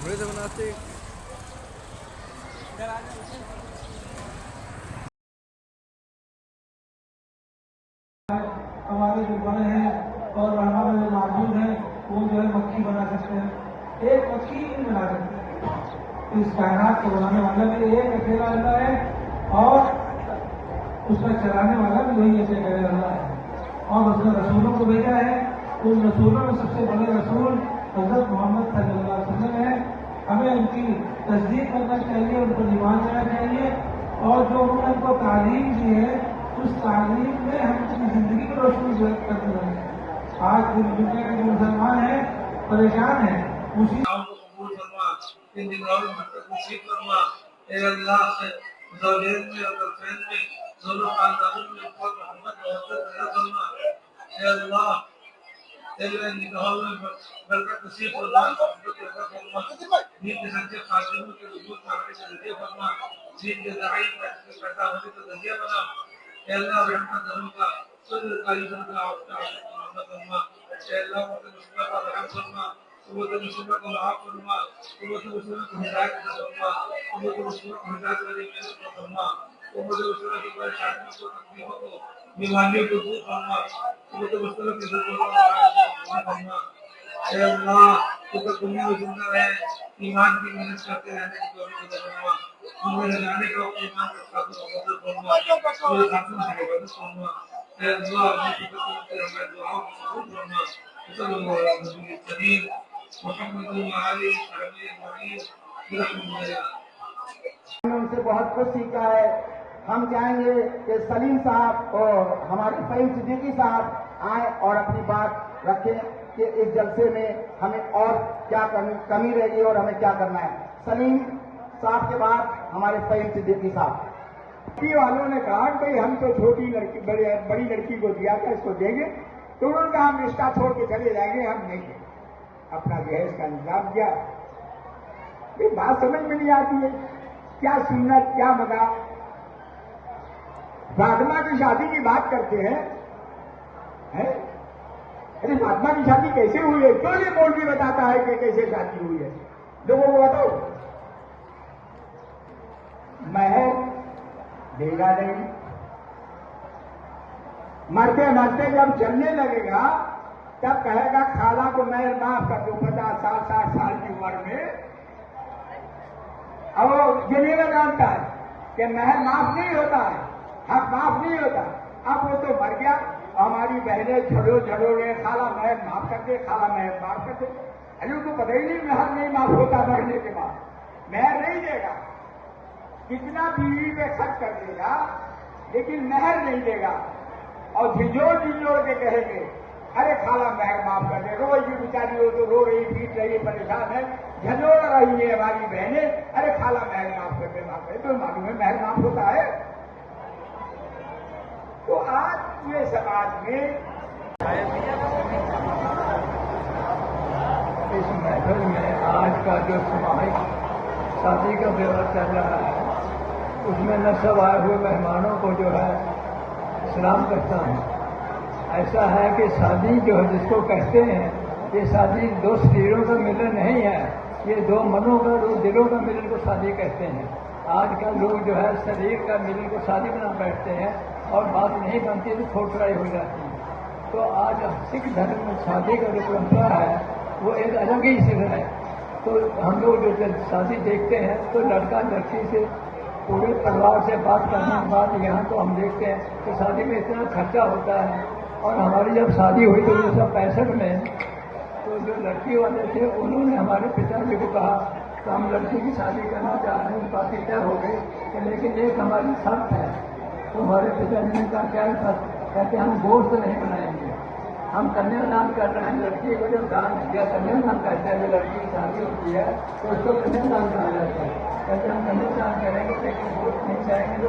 कपड़े से बनाते हमारे जो बड़े हैं और हमारे जो मौजूद हैं वो जो है मक्खी बना सकते हैं, एक मक्खी नहीं बना सकते। इस कायनात को बनाने वाला भी एक अकेला अल्लाह है और उसका चलाने वाला भी वही एक अकेला अल्लाह है। और उसने रसूलों को भेजा है, उन रसूलों में सबसे बड़े रसूल हज़रत मोहम्मद सल्लल्लाहु अलैहि वसल्लम है। हमें उनकी तस्दीक करना चाहिए, उनको ईमान लेना चाहिए और जो उन्होंने हमको तालीम दी है उस तालीम में हम अपनी जिंदगी को रोशन करते रहें। आज पूरी दुनिया के जो मुसलमान हैं परेशान हैं, उसी इन दिनों में नसीब फरमा। ए अल्लाह से ज़ौजेन में और गर्लफ्रेंड में दोनों खानदानों में ऊपर मोहब्बत मोहब्बत फरमा। ए अल्लाह तेरे निगाहों में बरकत नसीब फरमा, फरमा दीन के सच्चे खातिमों के वजूद पाने के जरिए फरमा, दीन के दाई पैदा होने का जरिया बना। ए अल्लाह रहमत करम का सुर कायम का आपका फरमा। ए अल्लाह मुस्लिम का रहम फरमा, उम्मत मुस्लिम को माफ फरमा, उम्मत मुस्लिम को हिदायत फरमा, उम्मत मुस्लिम को हिदायत वाली मेहनत फरमा, उम्मत मुस्लिम की परेशानियों को तकलीफों को बीमारियों को दूर फरमा, उम्मत मुस्लिम की ज़रूरतों को फरमा। ए अल्लाह तू तो दुनिया में जिंदा रहे, ईमान की मेहनत करते रहने की तौफीक अता फरमा। उन्हें जाने का ईमान का साथ मदद फरमा, ये खातून से मदद फरमा। ए अल्लाह अपनी कुदरत से हमारे दुआओं को कबूल फरमा। सल्लल्लाहु अलैहि वसल्लम मुहम्मद व आलिहि व सहबिहि उनसे बहुत कुछ सीखा है। हम चाहेंगे कि सलीम साहब और हमारे फ़हीम सिद्दीकी साहब आए और अपनी बात रखें कि इस जलसे में हमें और क्या कमी रहेगी और हमें क्या करना है। सलीम साहब के बाद हमारे फ़हीम सिद्दीकी साहब। वालों ने कहा कि भाई हम तो छोटी लड़की बड़ी लड़की को दिया था, इसको देंगे, तो उन्होंने कहा हम रिश्ता छोड़ के चले जाएंगे, हम नहीं अपना जहेज का इंतजाम किया। ये बात समझ में नहीं आती है, क्या सुन्नत क्या मजाक। फातिमा की शादी की बात करते हैं, अरे फातिमा की शादी कैसे हुई है? क्यों ये मौलवी बताता है कि कैसे शादी हुई है? लोगों को बताओ। महर देगा नहीं, मरते मरते जब चलने लगेगा तब कहेगा खाला को मैं माफ कर दूं 50 साल 60 साल की उम्र में। अब ये नहीं जानता है कि महर माफ नहीं होता है, हक माफ नहीं होता। अब वो तो मर गया, हमारी बहनें झड़ो गए, खाला महर माफ कर दे, खाला महर माफ कर दे। अरे उनको पता ही नहीं महर नहीं माफ होता मरने के बाद, महर नहीं देगा। कितना बीवी पे खर्च कर देगा लेकिन महर नहीं देगा। और झिझोड़ के कहेंगे अरे खाला महर माफ कर दे, रोएगी बेचारी, वो तो रो रही पीट रही परेशान है, झंझोड़ रही है हमारी बहनें, अरे खाला महर माफ कर दे, माफ कर दे। तो मालूम है महर माफ होता है? तो आज ये समाज में इस महफिल में आज का जो सामाजिक शादी का व्यवहार चल रहा है उसमें न सब आए हुए मेहमानों को जो है सलाम करता हूँ। ऐसा है कि शादी जो है जिसको कहते हैं, ये शादी दो शरीरों का मिलन नहीं है, ये दो मनों का दो दिलों का मिलन को शादी कहते हैं। आजकल लोग जो है शरीर का मिलन को शादी बना बैठते हैं और बात नहीं बनती तो छोटराई हो जाती है। तो आज सिख धर्म में शादी का जो परंपरा है वो एक अलग ही सिर है। तो हम लोग जो जब शादी देखते हैं तो लड़का लड़की से पूरे परिवार से बात करने के बाद यहाँ तो हम देखते हैं कि शादी में इतना खर्चा होता है। और हमारी जब शादी हुई तो 1965 में तो जो लड़की वाले थे उन्होंने हमारे पिताजी को कहा तो हम लड़की की शादी करना चाह रहे हैं, बात तय हो गई लेकिन एक हमारी शर्त है। तो हमारे पिताजी ने कहा क्या शर्त? कहते हम गोश्त नहीं बनाएंगे, हम कन्यादान कर रहे हैं। लड़की को जब दान दिया कन्यादान कहते हैं, जो लड़की की शादी होती है तो उसको कन्यादान कहा जाता है। कहते हम कन्यादान करेंगे लेकिन गोश्त नहीं चाहेंगे। तो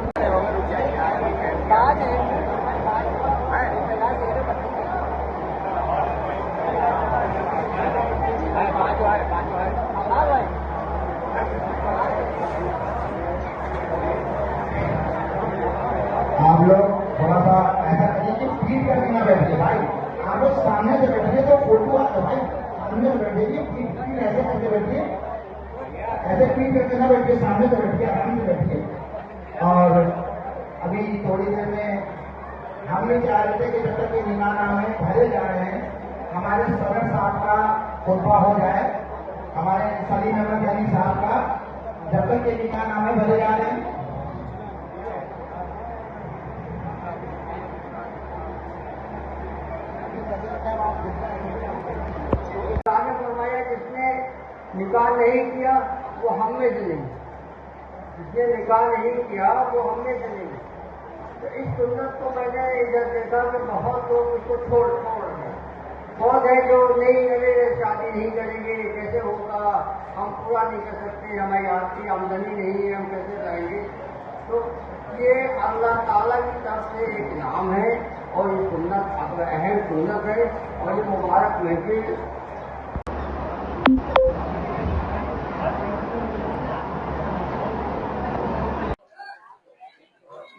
आप लोग थोड़ा सा ऐसा करिए कि पीठ करके ना बैठिए भाई। आप लोग सामने से बैठिए तो फोटो भाई सामने से बैठिए, पीठ ऐसे करके बैठिए ऐसे पीठ करके ना बैठिए, सामने तो बैठिए, आराम से बैठिए। और अभी थोड़ी देर में हम ये चाह रहे थे कि जब तक ये निकाहनामे भरे जा रहे हैं, हमारे सदर साहब का खुतबा हो जाए, हमारे सलीम अहमद गनी साहब का, जब तक ये निकाहनामे भरे जा रहे हैं। जिसने निकाह नहीं किया वो हम में से नहीं, जिसने निकाह नहीं किया वो हम में से नहीं। तो इस सुन्नत को मैंने इधर देखा कि बहुत लोग उसको छोड़ रहे हैं। बहुत है जो नहीं अरे शादी नहीं करेंगे, कैसे होगा, हम पूरा नहीं कर सकते, हमारी आर्थिक आमदनी नहीं है, हम कैसे रहेंगे। तो ये अल्लाह ताला की तरफ से एक नाम है और ये सुन्नत अहम सुन्नत है और ये मुबारक महफिल।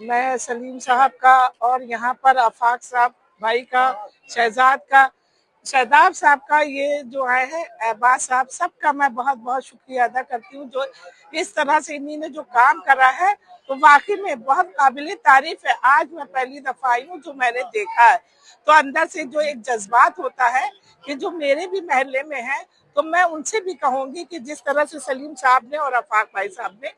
मैं सलीम साहब का और यहाँ पर आफाक साहब भाई का, शहजाद साहब का, ये जो आए हैं अहबाज साहब, सबका मैं बहुत बहुत शुक्रिया अदा करती हूँ। जो इस तरह से इन्होंने जो काम करा है तो वाकई में बहुत काबिल तारीफ है। आज मैं पहली दफा आई हूँ जो मैंने देखा है, तो अंदर से जो एक जज्बात होता है कि जो मेरे भी महल्ले में है, तो मैं उनसे भी कहूंगी कि जिस तरह से सलीम साहब ने और आफाक भाई साहब ने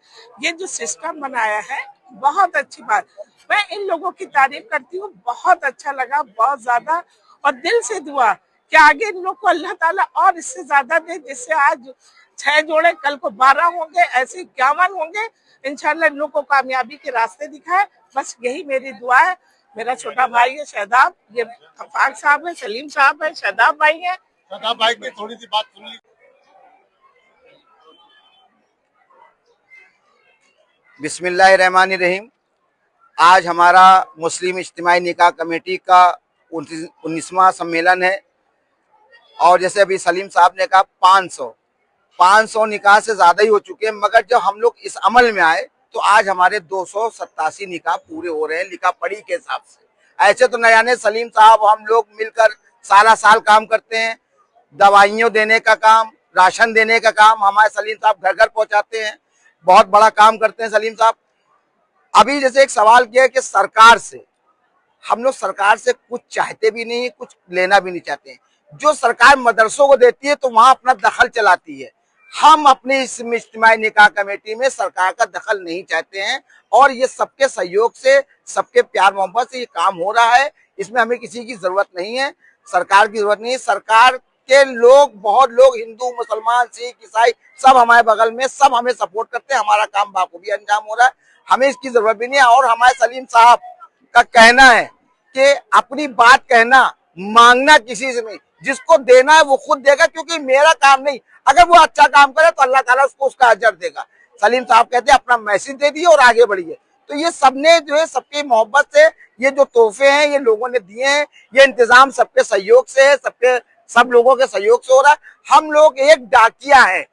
ये जो सिस्टम बनाया है, बहुत अच्छी बात। मैं इन लोगों की तारीफ करती हूँ, बहुत अच्छा लगा, बहुत ज्यादा। और दिल से दुआ कि आगे इन लोग को अल्लाह ताला और इससे ज्यादा दे, जिससे आज 6 जोड़े, कल को 12 होंगे, ऐसे 51 होंगे। इंशाल्लाह इन लोग को कामयाबी के रास्ते दिखाए, बस यही मेरी दुआ है। मेरा छोटा भाई है शहजाद, ये आफाक साहब है, सलीम साहब है, शहजाद भाई है। शहजाद भाई की थोड़ी सी बात सुन ली। बिस्मिल्लाहिर्रहमानिर्रहीम। आज हमारा मुस्लिम इज्तिमाई निकाह कमेटी का 19वां सम्मेलन है और जैसे अभी सलीम साहब ने कहा 500 निकाह से ज्यादा ही हो चुके हैं, मगर जब हम लोग इस अमल में आए तो आज हमारे 287 निकाह पूरे हो रहे हैं लिखा पढ़ी के हिसाब से। ऐसे तो न जाने सलीम साहब हम लोग मिलकर सारा साल काम करते हैं, दवाइयों देने का काम, राशन देने का काम हमारे सलीम साहब घर घर पहुंचाते हैं, बहुत बड़ा काम करते हैं सलीम साहब। अभी जैसे एक सवाल किया कि सरकार से, हम लोग सरकार से कुछ चाहते भी नहीं, कुछ लेना भी नहीं चाहते हैं। जो सरकार मदरसों को देती है तो वहां अपना दखल चलाती है। हम अपने इस इज्तिमाई निकाह कमेटी में सरकार का दखल नहीं चाहते हैं और ये सबके सहयोग से, सबके प्यार मोहब्बत से ये काम हो रहा है। इसमें हमें किसी की जरूरत नहीं है, सरकार की जरूरत नहीं है। सरकार के लोग, बहुत लोग, हिंदू, मुसलमान, सिख, ईसाई, सब हमारे बगल में, सब हमें सपोर्ट करते हैं। हमारा काम बाखूबी अंजाम हो रहा है, हमें इसकी जरूरत भी नहीं है। और हमारे सलीम साहब का कहना है कि अपनी बात कहना, मांगना किसी से नहीं, जिसको देना है वो खुद देगा, क्योंकि मेरा काम नहीं। अगर वो अच्छा काम करे तो अल्लाह ताला उसको उसका अजर देगा। सलीम साहब कहते हैं अपना मैसेज दे दिए और आगे बढ़िए। तो ये सबने जो है, सबकी मोहब्बत से ये जो तोहफे हैं ये लोगों ने दिए हैं, ये इंतजाम सबके सहयोग से है, सब लोगों के सहयोग से हो रहा है। हम लोग एक डाकिया है,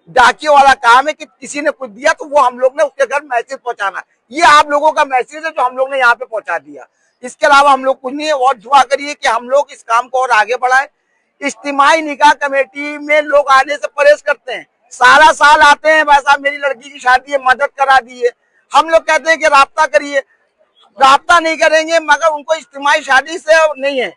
डाकियों वाला काम है कि किसी ने कुछ दिया तो वो हम लोग ने उसके घर मैसेज पहुंचाना। ये आप लोगों का मैसेज है जो हम लोग ने यहाँ पे पहुंचा दिया। इसके अलावा हम लोग कुछ नहीं है। और दुआ करिए कि हम लोग इस काम को और आगे बढ़ाएं। इज्तिमाई निकाह कमेटी में लोग आने से परहेज करते हैं, सारा साल आते हैं, भाई साहब मेरी लड़की की शादी है, मदद करा दिए। हम लोग कहते हैं कि राब्ता करिए, राब्ता नहीं करेंगे, मगर उनको इज्तिमाई शादी से नहीं है।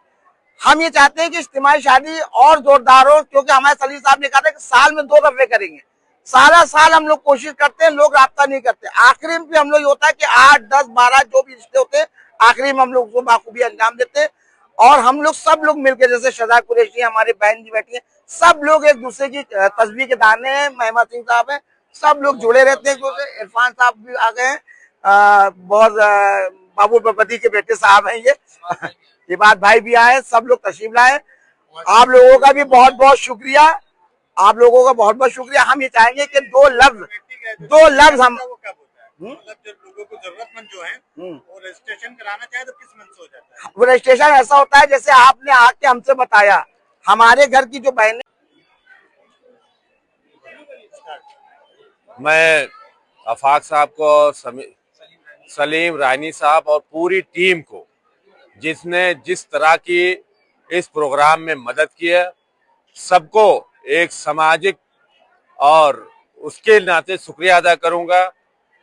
हम ये चाहते हैं कि इज्तिमाई शादी और जोरदार हो, क्योंकि हमारे सलीम साहब ने कहा था कि साल में 2 दफे करेंगे। सारा साल हम लोग कोशिश करते हैं, लोग राब्ता नहीं करते। आखिरी में भी हम लोग ये होता है कि 8, 10, 12 जो भी रिश्ते होते हैं, आखिरी में हम लोग उसको बाखूबी अंजाम देते हैं। और हम लोग सब लोग मिलकर, जैसे शहजाद कुरैशी हमारे बहन जी बैठी है, सब लोग एक दूसरे की तस्बीह के दाने हैं। महिमा सिंह साहब है, सब लोग जुड़े रहते हैं। इरफान साहब भी आ गए हैं, बहुत बाबू पति के बेटे साहब हैं ये बात भाई भी आए, सब लोग तशरीफ लाए। आप लोगों का भी बहुत बहुत शुक्रिया, आप लोगों का बहुत बहुत शुक्रिया। हम ये चाहेंगे कि 2 लफ्ज हम, मतलब जब लोगों को जरूरतमंद जो है वो रजिस्ट्रेशन कराना चाहे तो किस मन से हो जाता है? वो रजिस्ट्रेशन ऐसा होता है जैसे आपने आके हमसे बताया, हमारे घर की जो बहनें। मैं आफाक साहब को, सलीम रानी साहब और पूरी टीम को, जिसने जिस तरह की इस प्रोग्राम में मदद की है, सबको एक सामाजिक और उसके नाते शुक्रिया अदा करूंगा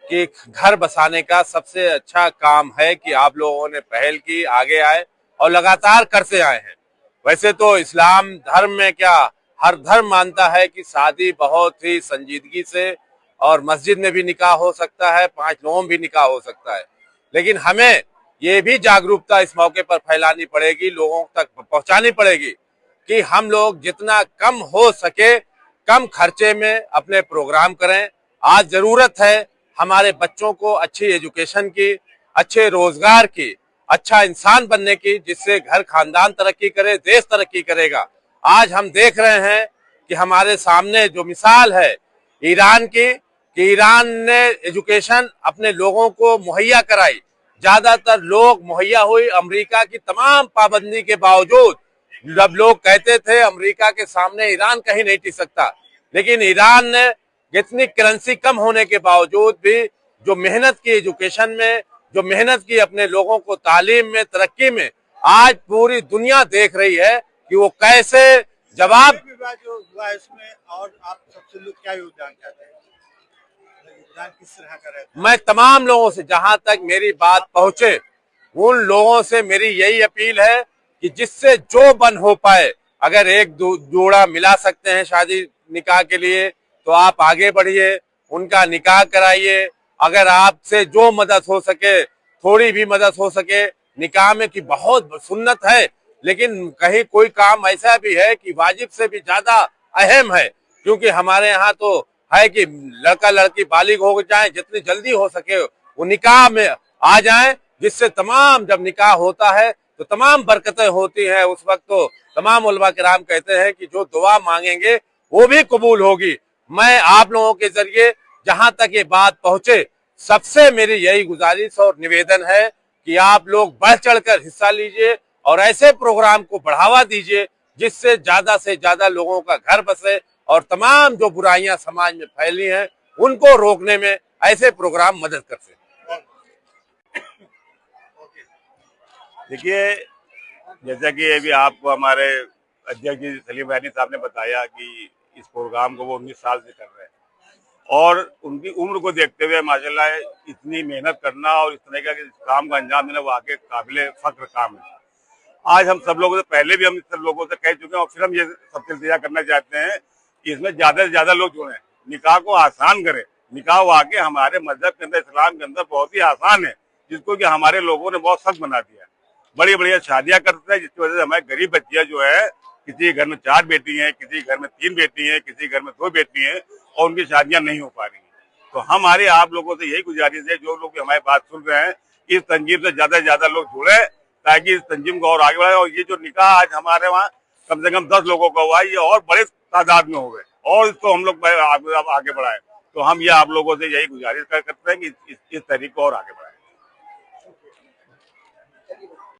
कि घर बसाने का सबसे अच्छा काम है कि आप लोगों ने पहल की, आगे आए और लगातार करते आए हैं। वैसे तो इस्लाम धर्म में क्या हर धर्म मानता है कि शादी बहुत ही संजीदगी से, और मस्जिद में भी निकाह हो सकता है, 5 लोगों में भी निकाह हो सकता है, लेकिन हमें ये भी जागरूकता इस मौके पर फैलानी पड़ेगी, लोगों तक पहुंचानी पड़ेगी कि हम लोग जितना कम हो सके कम खर्चे में अपने प्रोग्राम करें। आज जरूरत है हमारे बच्चों को अच्छी एजुकेशन की, अच्छे रोजगार की, अच्छा इंसान बनने की, जिससे घर खानदान तरक्की करे, देश तरक्की करेगा। आज हम देख रहे हैं कि हमारे सामने जो मिसाल है ईरान की, कि ईरान ने एजुकेशन अपने लोगों को मुहैया कराई, ज्यादातर लोग मुहैया हुई। अमेरिका की तमाम पाबंदी के बावजूद, जब लोग कहते थे अमेरिका के सामने ईरान कहीं नहीं टिक सकता, लेकिन ईरान ने इतनी करेंसी कम होने के बावजूद भी जो मेहनत की एजुकेशन में, जो मेहनत की अपने लोगों को तालीम में, तरक्की में, आज पूरी दुनिया देख रही है कि वो कैसे जवाब विवाद जो हुआ है इसमें, और आप सबसे लोग क्या योगदान चाहते हैं, योगदान किस तरह का रहता है? मैं तमाम लोगों से, जहां तक मेरी बात पहुंचे, उन लोगों से मेरी यही अपील है कि जिससे जो बन हो पाए, अगर एक जोड़ा मिला सकते हैं शादी निकाह के लिए तो आप आगे बढ़िए, उनका निकाह कराइए। अगर आपसे जो मदद हो सके, थोड़ी भी मदद हो सके, निकाह में की बहुत सुन्नत है, लेकिन कहीं कोई काम ऐसा भी है कि वाजिब से भी ज्यादा अहम है, क्योंकि हमारे यहाँ तो है कि लड़का लड़की बालिग हो जाए, जितनी जल्दी हो सके वो निकाह में आ जाए, जिससे तमाम, जब निकाह होता है तो तमाम बरकतें होती हैं। उस वक्त तो तमाम उलमा किराम कहते हैं कि जो दुआ मांगेंगे वो भी कबूल होगी। मैं आप लोगों के जरिए जहां तक ये बात पहुंचे, सबसे मेरी यही गुजारिश और निवेदन है कि आप लोग बढ़ चढ़कर हिस्सा लीजिए और ऐसे प्रोग्राम को बढ़ावा दीजिए जिससे ज्यादा से ज्यादा लोगों का घर बसे और तमाम जो बुराइयां समाज में फैली हैं उनको रोकने में ऐसे प्रोग्राम मदद कर सके। देखिए, जैसा कि अभी आपको हमारे अध्यक्ष जी सलीम रैनी साहब ने बताया कि इस प्रोग्राम को वो 19 साल से कर रहे हैं, और उनकी उम्र को देखते हुए माशाल्लाह इतनी मेहनत करना और इस तरह का काम का अंजाम देना वाकई काबिले फख्र काम है। आज हम सब लोगों से, पहले भी हम सब लोगों से कह चुके हैं और फिर हम ये सबसे इंतजार करना चाहते हैं कि इसमें ज्यादा से ज्यादा लोग जुड़े, निकाह को आसान करें। निकाह वाकई हमारे मजहब के अंदर, इस्लाम के अंदर बहुत ही आसान है, जिसको कि हमारे लोगों ने बहुत सख्त बना दिया है। बड़ी बढ़िया शादियां करते हैं, जिसकी वजह से हमारी गरीब बच्चियां जो है, किसी घर में 4 बेटी हैं, किसी घर में 3 बेटी हैं, किसी घर में 2 बेटी हैं, और उनकी शादियां नहीं हो पा रही हैं। तो हमारे आप लोगों से यही गुजारिश है, जो लोग हमारी बात सुन रहे हैं, इस तंजीम से ज्यादा लोग जुड़े ताकि इस तंजीम को और आगे बढ़ाए। और ये जो निकाह आज हमारे वहाँ कम से कम 10 लोगों का हुआ है, ये और बड़े तादाद में हो गए, और इसको हम लोग आगे बढ़ाए। तो हम ये आप लोगों से यही गुजारिश करते हैं कि इस तरीके को और आगे बढ़ाए।